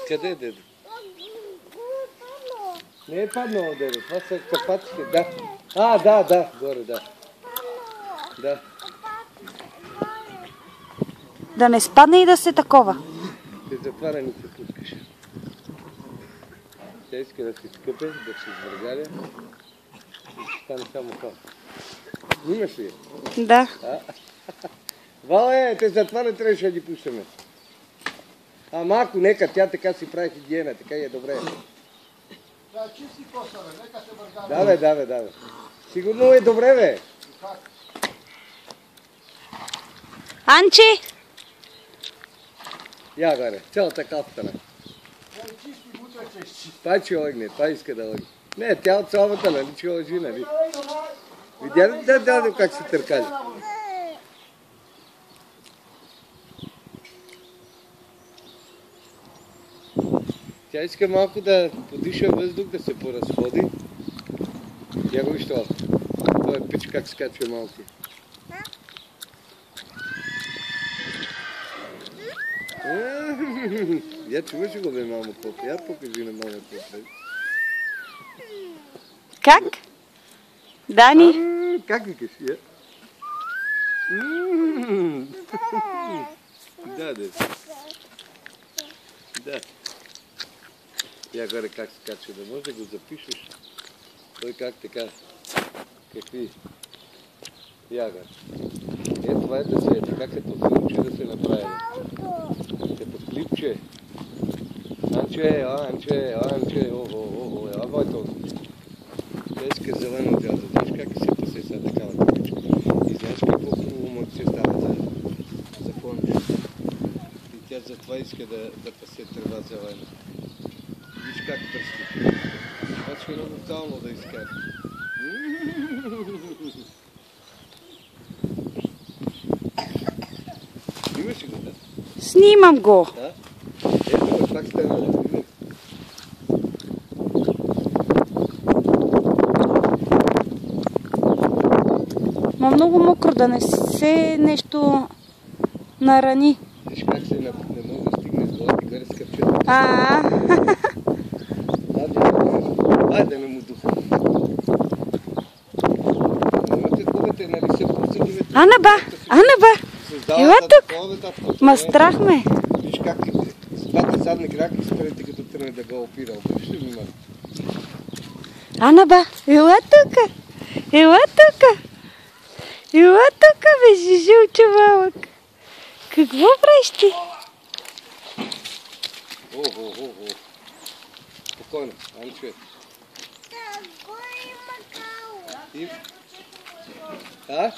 Къде е дедо? Не е паднало, дедо. Това са капаците. Да. Да. Горе, да. Да. Да не спадне и да се такова. Те затваря не се пускаш. Тя иска да се скъпе, да се извъргаля. Стане само това. Имаш ли? Да. Вале, те затова не трябваше да ги пущаме. Малко, нека тя така си прави хигиена, така и е добре. Да, чисти коса, бе, нека се въргаля. Да, бе. Сигурно е добре, бе. Анчи! Я, горе, цялата кафтана. Чисти, утре ще изчисти. Това ще лъгне, това иска да лъгне. Не, тя от слабата, нали, че лъжи, нали. Видя ли да как се търкали? Тя иска малко да подиша въздух, да се поразходи. Я го виж това. Това е пич как скачва малко. Я чуваш ли го, бе, мамо, какво? Я покажи на мамо какво. Как? Дани? Как викаш? Я? Да. Да. Я горе как се качва, да може да го запишеш. Той как така, какви. Я горе. Това е да се е така като филмче да се направи. Като клипче. Анче, ела моето. Тя иска зелено дядо. Знаеш как се пасе сега такава купичка. И знаеш какво хубаво мърце става за фонче. И тя затова иска да пасе трева зелена. Виж как пръсти. Това ще е много кално да изкара. Имаш ли го, да? Снимам го. Да? Ето, пак стана. Ма много мокро, да не се нещо нарани. Виж как се не може да стигне с глава и горе с къпчета. Айде не му духа. Ана ба! Ела тук! Ма страх ме! Виж как с двата задни краки спрете като тръгне да го опира. Виж ли внимава? Ана ба! Ела тук! Бе, жужулчо малък! Какво правиш ти? Спокойно, Анче. А?